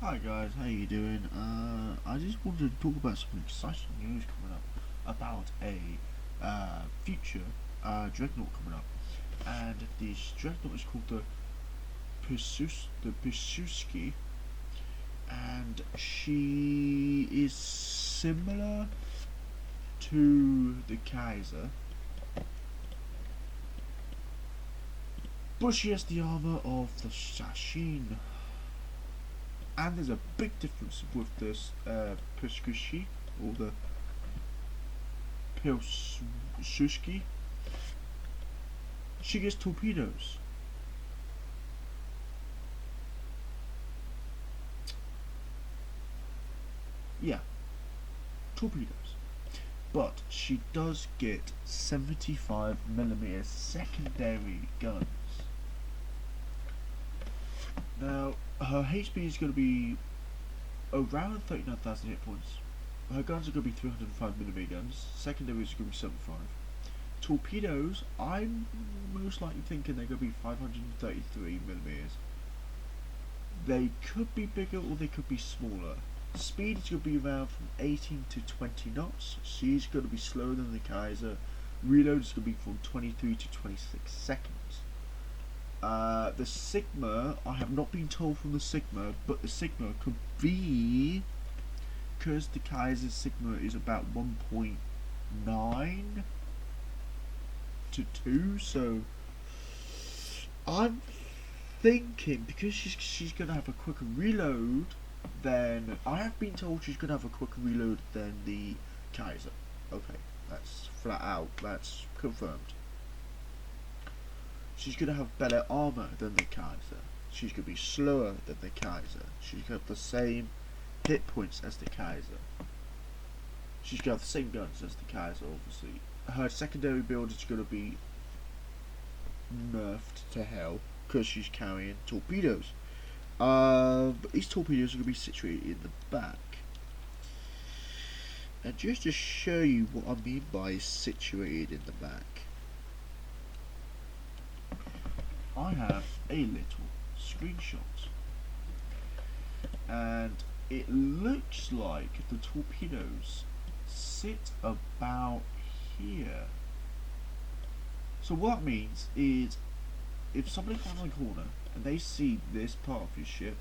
Hi guys, how you doing? I just wanted to talk about some exciting news coming up about a future dreadnought coming up, and this dreadnought is called the Pisuski, and she is similar to the Kaiser, but she has the armor of the Sashin. And there's a big difference with this Pilsuski, or the Pilsuski. She gets torpedoes. Yeah, torpedoes. But she does get 75mm secondary guns. Now, her HP is going to be around 39,000 hit points. Her guns are going to be 305mm guns. Secondaries are going to be 75. Torpedoes, I'm most likely thinking they're going to be 533mm. They could be bigger or they could be smaller. Speed is going to be around from 18 to 20 knots. She's going to be slower than the Kaiser. Reload is going to be from 23 to 26 seconds. The Sigma, I have not been told from the Sigma, but the Sigma could be, because the Kaiser's Sigma is about 1.9 to 2, so I'm thinking because she's going to have a quicker reload, then I have been told she's going to have a quicker reload than the Kaiser. Okay, that's flat out, that's confirmed. She's going to have better armor than the Kaiser. She's going to be slower than the Kaiser. She's going to have the same hit points as the Kaiser. She's going to have the same guns as the Kaiser, obviously. Her secondary build is going to be nerfed to hell because she's carrying torpedoes. But these torpedoes are going to be situated in the back. And just to show you what I mean by situated in the back, I have a little screenshot, and it looks like the torpedoes sit about here. So what that means is, if somebody comes on the corner and they see this part of your ship,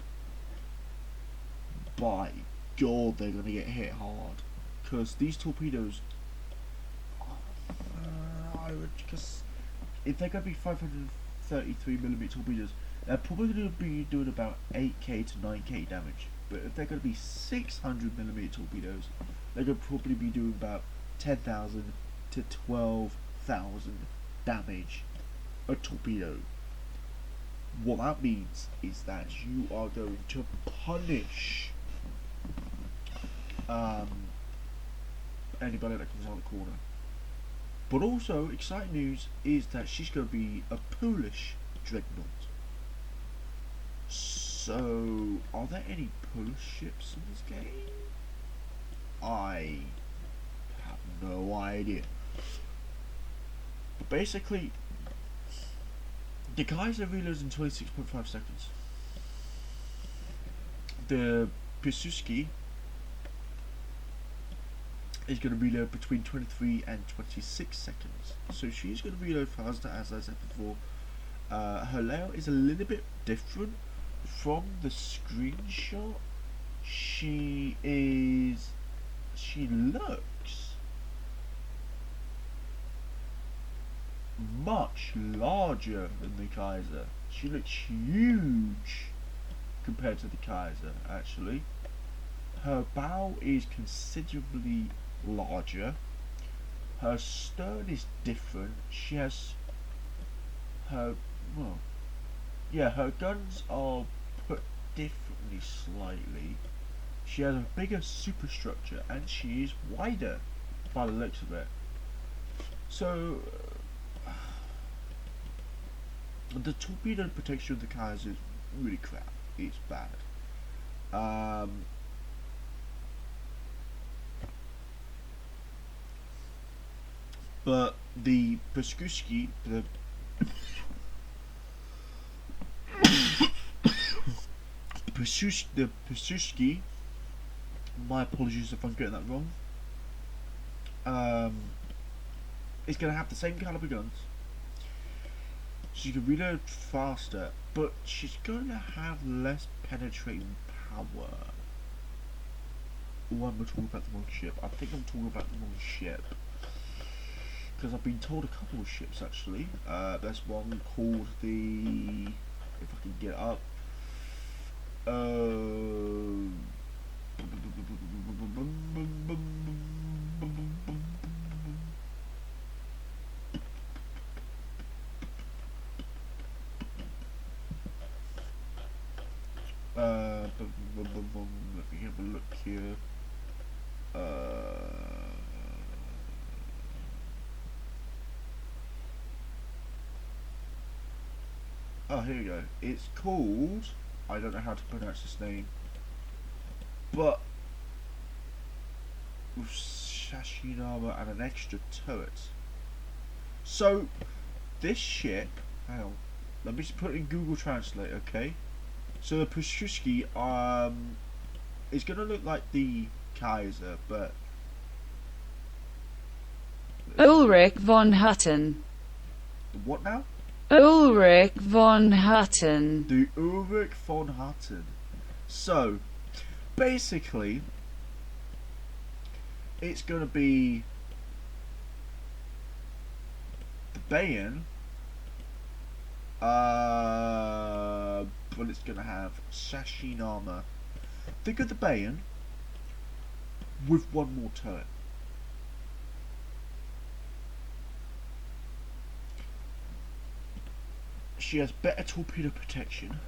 by God, they're going to get hit hard, because these torpedoes, because if they're going to be 533mm torpedoes, they're probably going to be doing about 8k to 9k damage. But if they're going to be 600mm torpedoes, they're going to probably be doing about 10,000 to 12,000 damage a torpedo. What that means is that you are going to punish anybody that comes on the corner. But also, exciting news is that she's going to be a Polish dreadnought. So, are there any Polish ships in this game? I have no idea. But basically, the Kaiser reloads in 26.5 seconds. The Pilsuski is going to reload between 23 and 26 seconds. So she's going to reload faster, as I said before. Her layout is a little bit different from the screenshot. She looks much larger than the Kaiser. She looks huge compared to the Kaiser, actually. Her bow is considerably larger. Her stern is different. She has her her guns are put differently slightly. She has a bigger superstructure and she is wider by the looks of it. So the torpedo protection of the Kaiser is really crap. It's bad. But the Pilsuski, Pursuski, my apologies if I'm getting that wrong, is going to have the same caliber guns. She can reload faster, but she's going to have less penetrating power. Oh, I'm talking about the wrong ship. I think I'm talking about the wrong ship. Because I've been told a couple of ships actually. There's one called the... if I can get it up. Let me have a look here. Oh, here we go. It's called... I don't know how to pronounce this name. But... with Sashin armor and an extra turret. So, this ship... hang on. Let me just put it in Google Translate, okay? So the Pursuski is going to look like the Kaiser, but... Ulrich von Hutten. What now? Ulrich von Hutten. The Ulrich von Hutten. So, basically, it's going to be the Bayon, but it's going to have Sashin armor. Think of the Bayon with one more turret. She has better torpedo protection.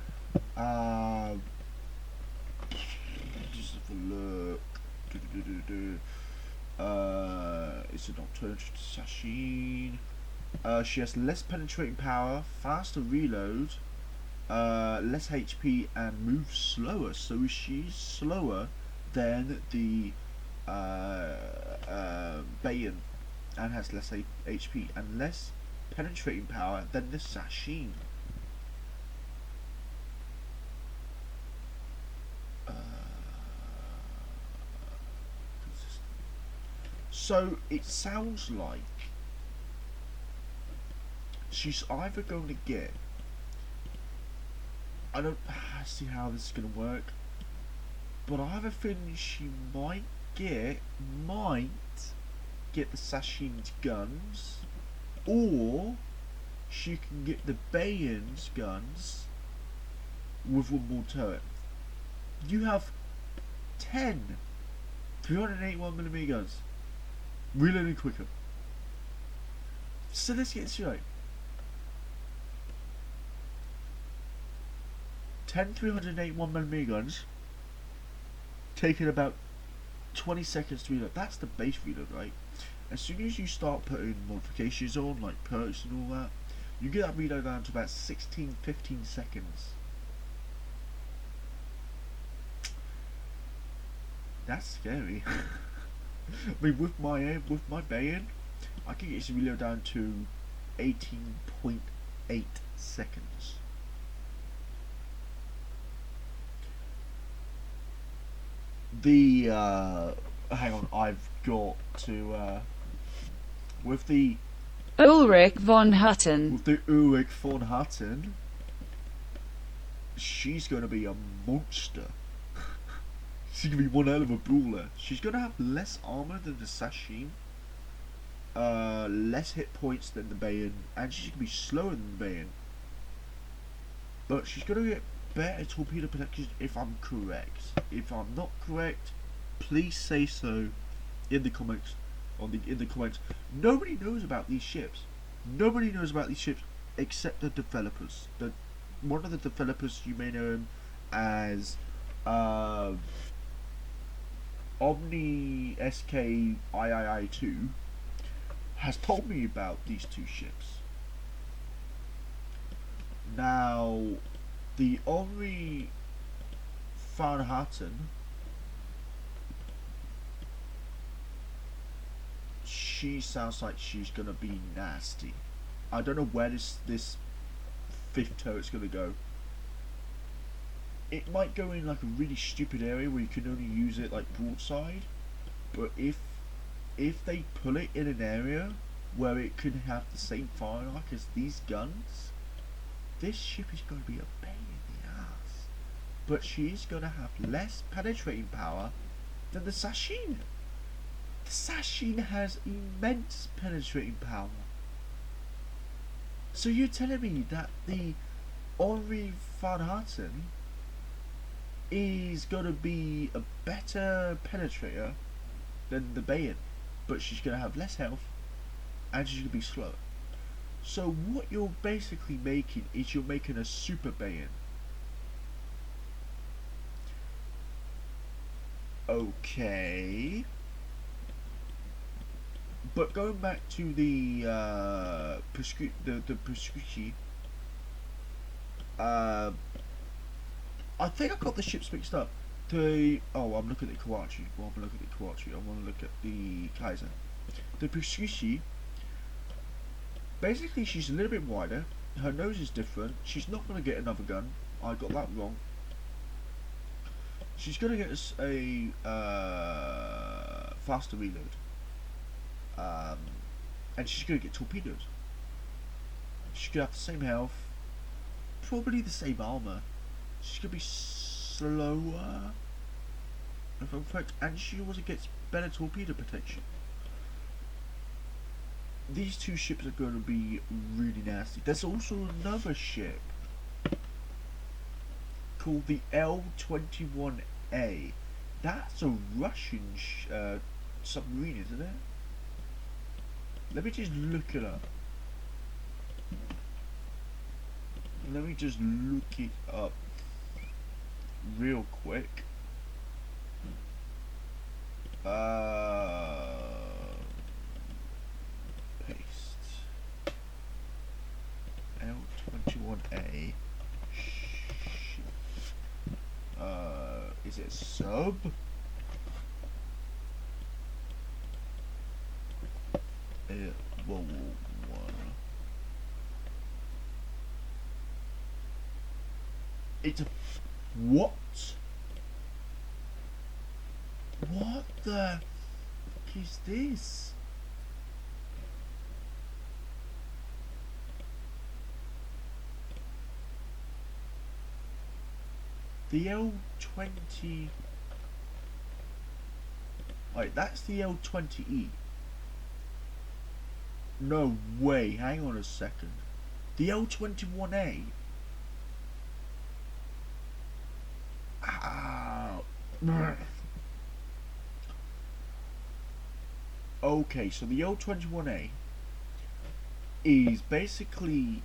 Just have a look. It's an alternative to Sashin. She has less penetrating power, faster reload, less HP, and moves slower. So she's slower than the Bayon, and has less HP and less penetrating power than the Sashin. So it sounds like she's either going to get... I don't see how this is going to work, but I have a feeling she might get the Sashin's guns, or she can get the Bayon's guns with one more turret. You have 10 381mm guns, reloading quicker. So let's get this right. 10 381mm guns, taking about 20 seconds to reload. That's the base reload, right? As soon as you start putting modifications on, like perks and all that, you get that reload down to about 16-15 seconds. That's scary. I mean, with my Bayon, I can get this reload down to 18.8 seconds. The hang on, I've got to with the Ulrich von Hutten. With the Ulrich von Hutten, she's going to be a monster. She's going to be one hell of a brawler. She's going to have less armor than the Sashin, less hit points than the Bayon, and she's going to be slower than the Bayon. But she's going to get better torpedo protection if I'm correct. If I'm not correct, please say so in the comments. In the comments. Nobody knows about these ships. Nobody knows about these ships except the developers. One of the developers, you may know him as Omni SK III2, has told me about these two ships. Now, the Omni von Hutten, she sounds like she's gonna be nasty. I don't know where this fifth turret's gonna go. it might go in like a really stupid area where you can only use it like broadside, but if they pull it in an area where it can have the same fire arc as these guns, this ship is going to be a pain in the ass. But she is going to have less penetrating power than the Sashin. The Sashin has immense penetrating power. So you're telling me that the Henri van Harten is going to be a better penetrator than the Bayon, but she's going to have less health and she's going to be slower. So what you're basically making is you're making a super Bayon. Okay. But going back to the Prescucci, I think I got the ships mixed up. I'm looking at Kawachi. Well, I'm looking at Kawachi. I want to look at the Kaiser. The Prescucci, basically she's a little bit wider. Her nose is different. She's not going to get another gun. I got that wrong. She's going to get us a faster reload. And she's going to get torpedoes. She's going to have the same health. Probably the same armor. She's going to be slower, if I'm correct, and she also gets better torpedo protection. These two ships are going to be really nasty. There's also another ship called the L-21A. That's a Russian submarine, isn't it? Let me just look it up. Let me just look it up real quick. Paste. L-21A. Is it sub? Whoa. It's a... What? What the fuck is this? The L-20... Wait, that's the L-20E. No way, hang on a second. The L-21A? Okay, so the L-21A is basically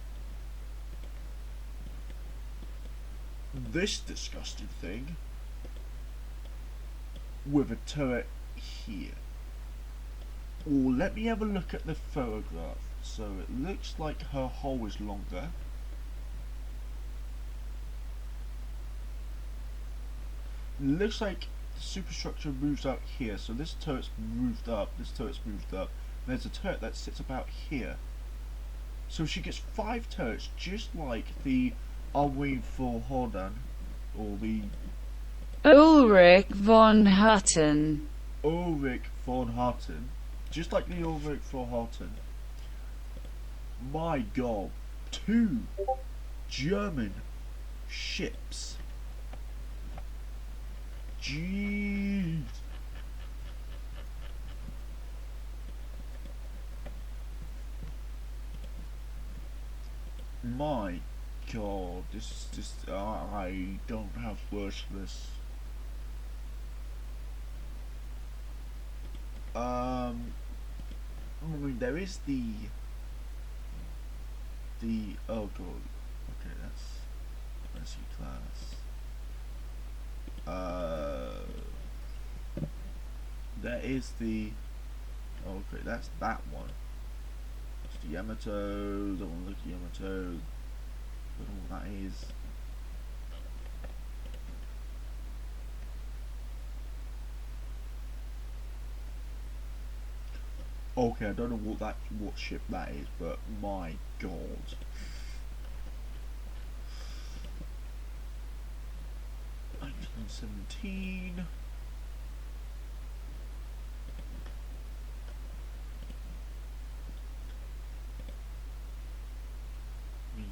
this disgusting thing with a turret here. Well, let me have a look at the photograph. So it looks like her hull is longer. It looks like the superstructure moves out here. So this turret's moved up, this turret's moved up. There's a turret that sits about here. So she gets 5 turrets, just like the Henri van Harten, or the Ulrich von Hutten. Ulrich von Harten. Just like the Ulrich von Harten. My god, 2 German ships. Jeez. My god, this is just, I don't have words for this. I mean, there is the oh god, okay, that's your class. There is the, oh, okay, that's that one. It's the Yamato, don't want to look at Yamato, don't know what that is. Okay, I don't know what ship that is, but my god. 17.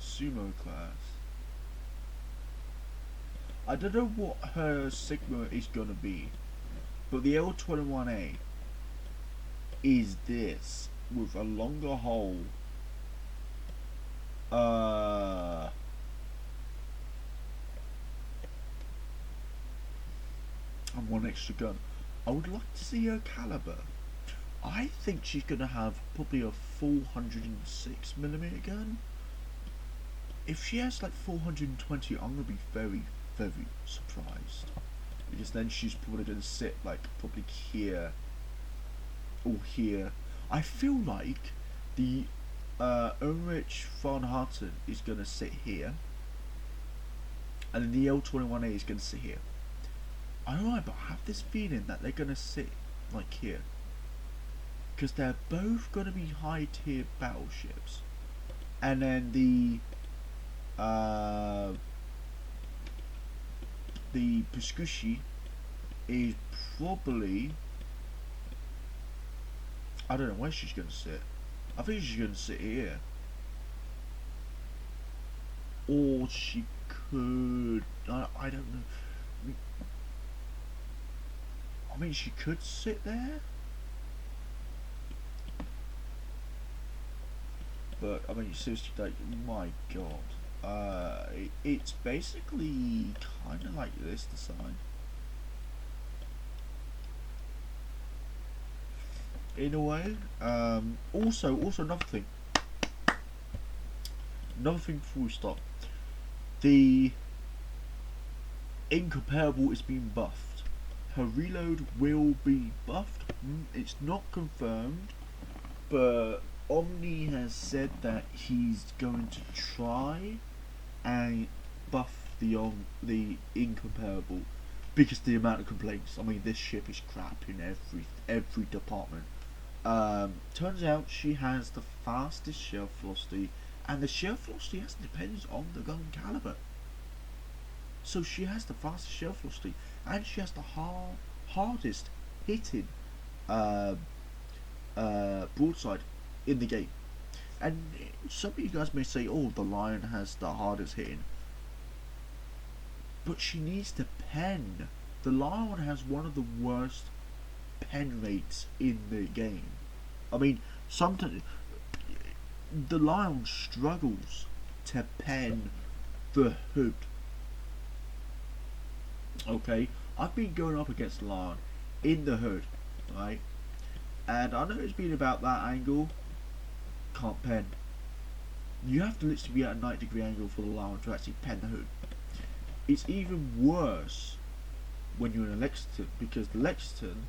Sumo class. I don't know what her Sigma is gonna be, but the L21A is this with a longer hull. And one extra gun. I would like to see her caliber. I think she's gonna have probably a 406mm gun. If she has like 420, I'm gonna be very, very surprised, because then she's probably gonna sit like probably here or here. I feel like the Ulrich von Harten is gonna sit here, and then the L21A is gonna sit here. I don't know, but I have this feeling that they're gonna sit like here, because they're both gonna be high tier battleships, and then the Puskushi is probably, I don't know where she's going to sit. I think she's going to sit here, or she could, I don't know. I mean, she could sit there, but I mean, seriously, like, my god. It's basically kind of like this design. In a way. Also another thing. Another thing before we stop. The Incomparable is being buffed. Her reload will be buffed. It's not confirmed, but Omni has said that he's going to try and buff the Incomparable, because the amount of complaints. I mean, this ship is crap in every department. Turns out she has the fastest shell velocity, and the shell velocity depends on the gun caliber. So she has the fastest shell velocity, and she has the hardest hitting broadside in the game. And some of you guys may say, oh, the Lion has the hardest hitting, but she needs to pen. The Lion has one of the worst pen rates in the game. I mean, sometimes the Lion struggles to pen the hood. Okay, I've been going up against the Lion in the hood, right? And I know it's been about that angle. Can't pen. You have to literally be at a 90-degree angle for the Lion to actually pen the hood. It's even worse when you're in a Lexington, because the Lexington,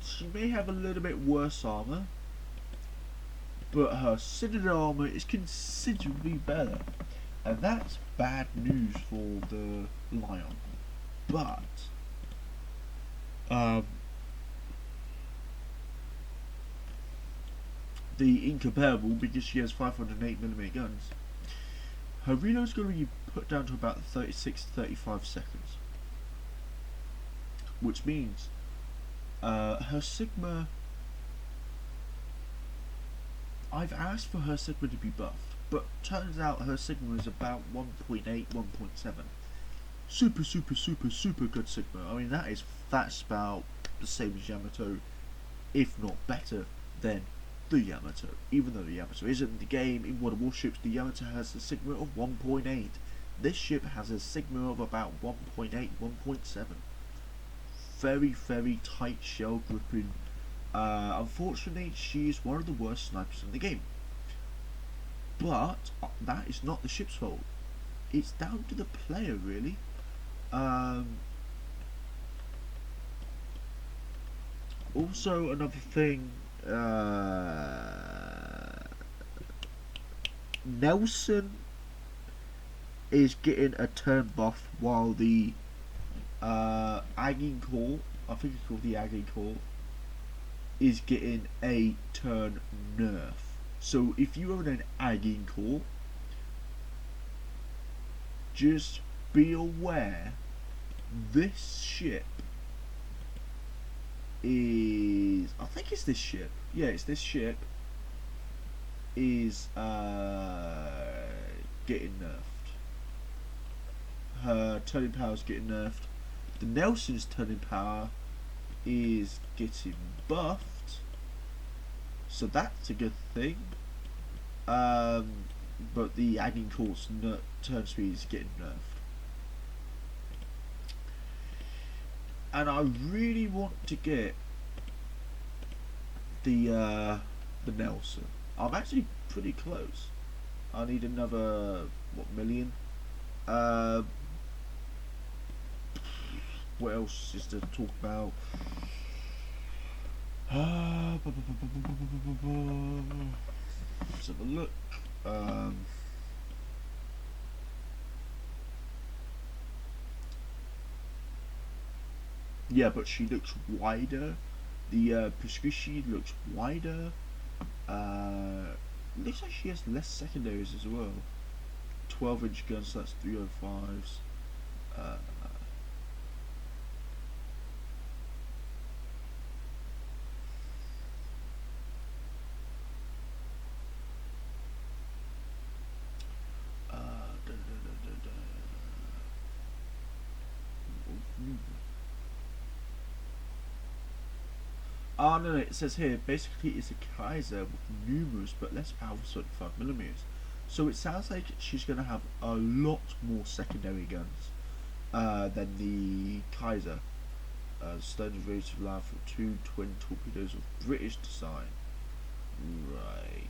she may have a little bit worse armor, but her Citadel armor is considerably better, and that's bad news for the Lion. But the Incomparable, because she has 508mm guns, her reload's going to be put down to about 36-35 seconds, which means her Sigma, I've asked for her Sigma to be buffed, but turns out her Sigma is about 1.8, 1.7. Super good Sigma. I mean, that's about the same as Yamato, if not better than the Yamato. Even though the Yamato isn't in the game, in World of Warships, the Yamato has a Sigma of 1.8. This ship has a Sigma of about 1.8, 1.7. Very tight shell gripping. Unfortunately, she is one of the worst snipers in the game. But that is not the ship's fault. It's down to the player, really. Also, another thing, Nelson is getting a turn buff, while the Agging Core, I think it's called the Agging Core, is getting a turn nerf. So if you own an Agging Core, just be aware, this ship is, I think it's this ship. Yeah, it's this ship is getting nerfed. Her turning power is getting nerfed. The Nelson's turning power is getting buffed, so that's a good thing. But the Agincourt's turn speed is getting nerfed, and I really want to get the Nelson. I'm actually pretty close. I need another million. What else is to talk about? Let's have a look. Yeah, but she looks wider. The Prescription looks wider. Looks like she has less secondaries as well. 12-inch guns, so that's 305s. Oh no, it says here basically it's a Kaiser with numerous but less powerful 35mm. So it sounds like she's going to have a lot more secondary guns than the Kaiser. Standard rated allowed for 2 twin torpedoes of British design. Right.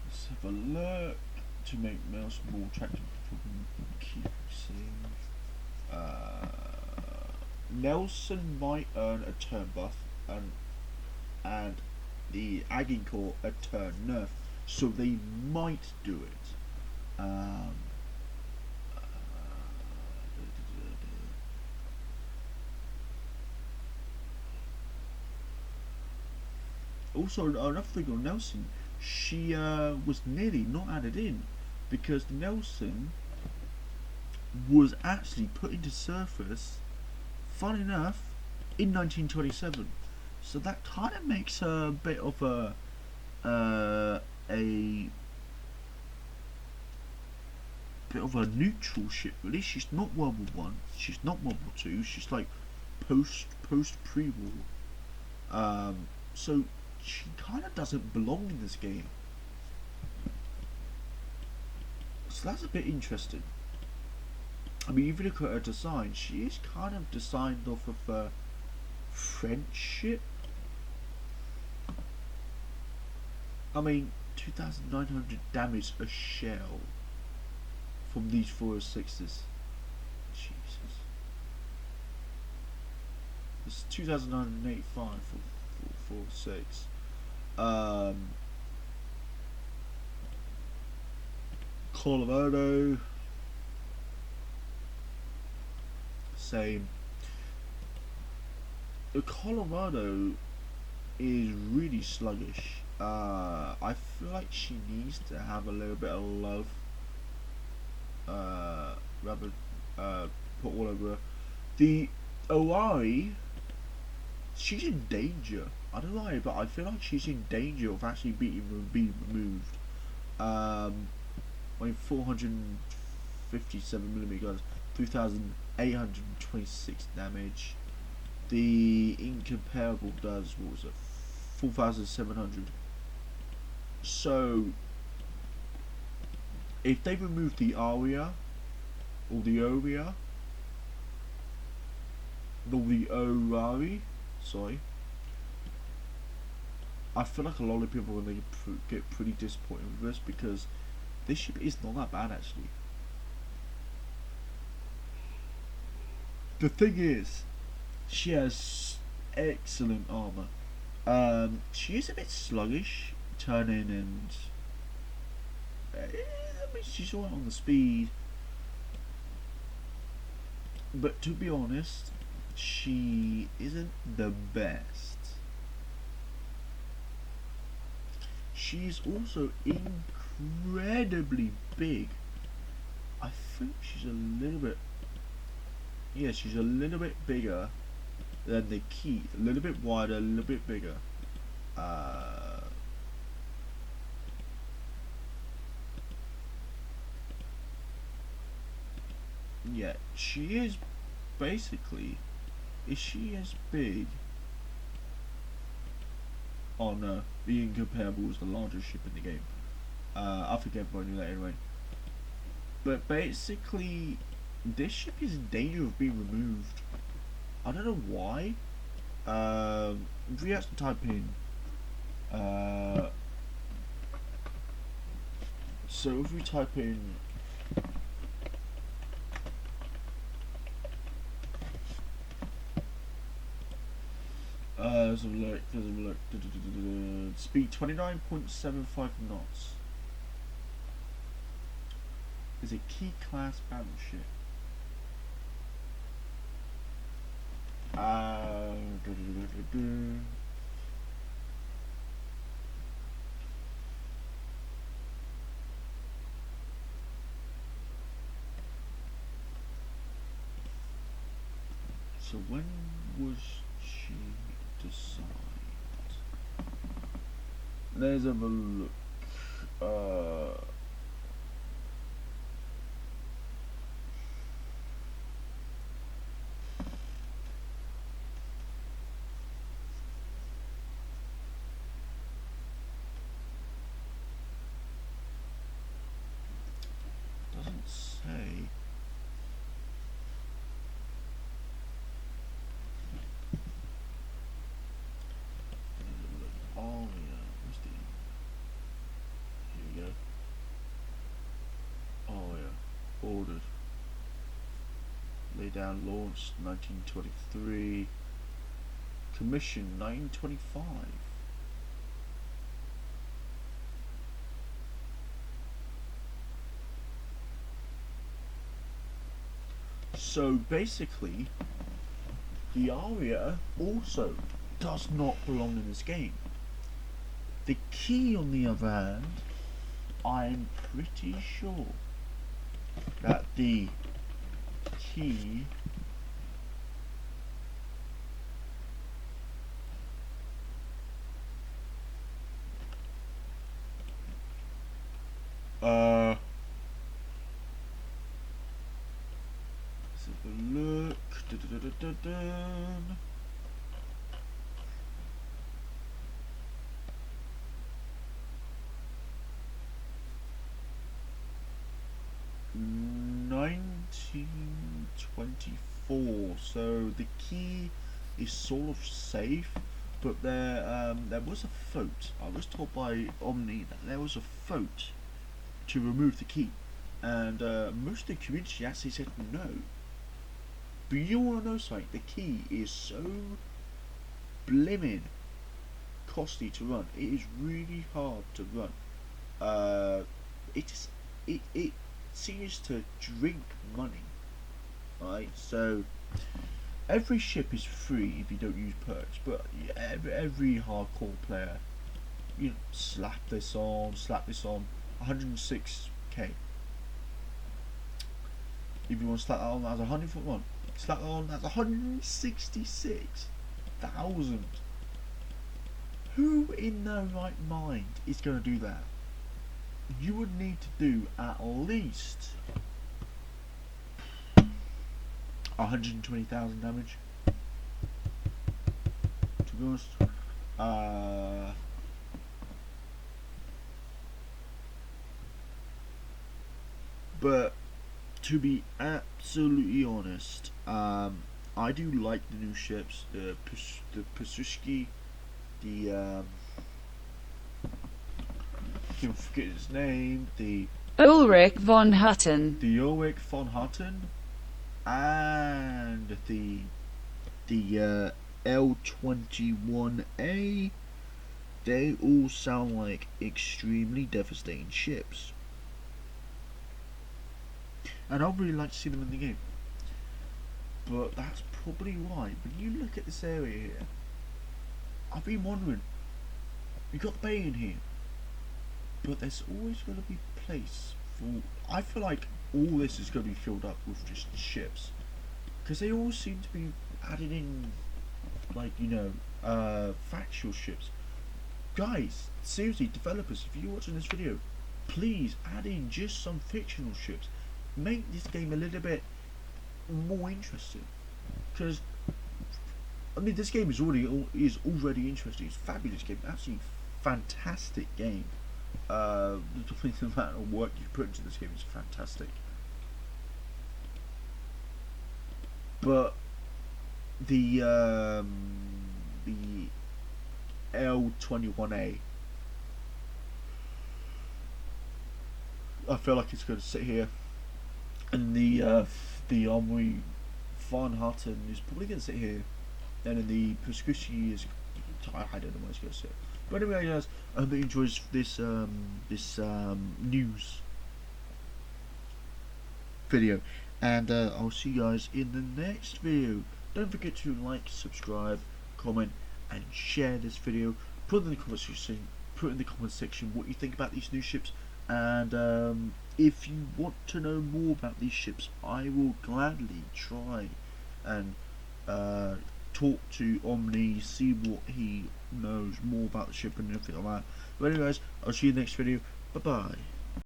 Let's have a look to make mouse more attractive. Keep seeing. Nelson might earn a turn buff and the Agincourt a turn nerf, so they might do it. Also, another thing on Nelson, she was nearly not added in because Nelson was actually put into surface, fun enough, in 1927. So that kind of makes her a bit of a neutral ship, really. She's not World War One. She's not World War Two. She's like post pre-war. So she kind of doesn't belong in this game. So that's a bit interesting. I mean, if you look at her design, she is kind of designed off of a French ship. I mean, 2,900 damage a shell from these 406s. Jesus. It's 2,985 for 406. Colorado. Same. The Colorado is really sluggish. I feel like she needs to have a little bit of love. Rather put all over her. The Owari, she's in danger. I don't know, but I feel like she's in danger of actually being removed. I mean, 457mm guns, 3,826 damage. The Incomparable does, what was it, 4,700. So, if they remove the Aria, or the Oria, or the Orari, sorry, I feel like a lot of people are going to get pretty disappointed with this because this ship is not that bad actually. The thing is, she has excellent armor. She is a bit sluggish turning, and I mean, she's alright on the speed. But to be honest, she isn't the best. She's also incredibly big. I think she's a little bit... Yeah, she's a little bit bigger than the key. A little bit wider, a little bit bigger. Yeah, she is basically... Is she as big? Oh no, the Incomparable is the largest ship in the game. I think everybody knew that anyway. But basically, this ship is in danger of being removed. I don't know why. If we actually type in, so if we type in, let's have a look. Speed 29.75 knots. Is a key class battleship. So when was she decided? Let's have a look. Doesn't say. Oh yeah, what's the... Here we go. Oh yeah, ordered. Lay down, launched 1923. Commission 1925. So basically, the Aria also does not belong in this game. The key, on the other hand, I'm pretty sure that the key let's have a look. Dun. 1924. So the key is sort of safe, but there was a vote. I was told by Omni that there was a vote to remove the key, and most of the community actually said no. But you want to know something? The key is so blimmin' costly to run. It is really hard to run. It seems to drink money. Right, so every ship is free if you don't use perks, but every hardcore player, you know, slap this on, 106k. If you want to slap that on, that's 100 foot one. Slap that on, that's 166,000. Who in their right mind is going to do that? You would need to do at least 120,000 damage, to be honest. But to be absolutely honest, I do like the new ships, the Pasuski, the I can forget his name, the Ulrich von Hutten, and the L21A. They all sound like extremely devastating ships, and I'd really like to see them in the game. but that's probably why. When you look at this area here, I've been wondering, you got the bay in here, but there's always going to be place for, I feel like all this is going to be filled up with just ships, because they all seem to be adding in, like, factual ships. Guys, seriously, developers, if you're watching this video, please add in just some fictional ships. Make this game a little bit more interesting, because I mean, this game is already interesting. It's a fabulous game, absolutely fantastic game. The amount of work you put into this game is fantastic. But the L21A, I feel like it's going to sit here, and the Armory Von Hutton is probably going to sit here. Then in the Prescucci is, I don't know where it's going to sit. But anyway, guys, I hope you enjoyed this news video, and I'll see you guys in the next video. Don't forget to like, subscribe, comment, and share this video. Put in the comment section. Put in the comment section what you think about these new ships, and if you want to know more about these ships, I will gladly try and talk to Omni, see what he knows more about the ship and everything like that. But anyways, I'll see you in the next video. Bye bye.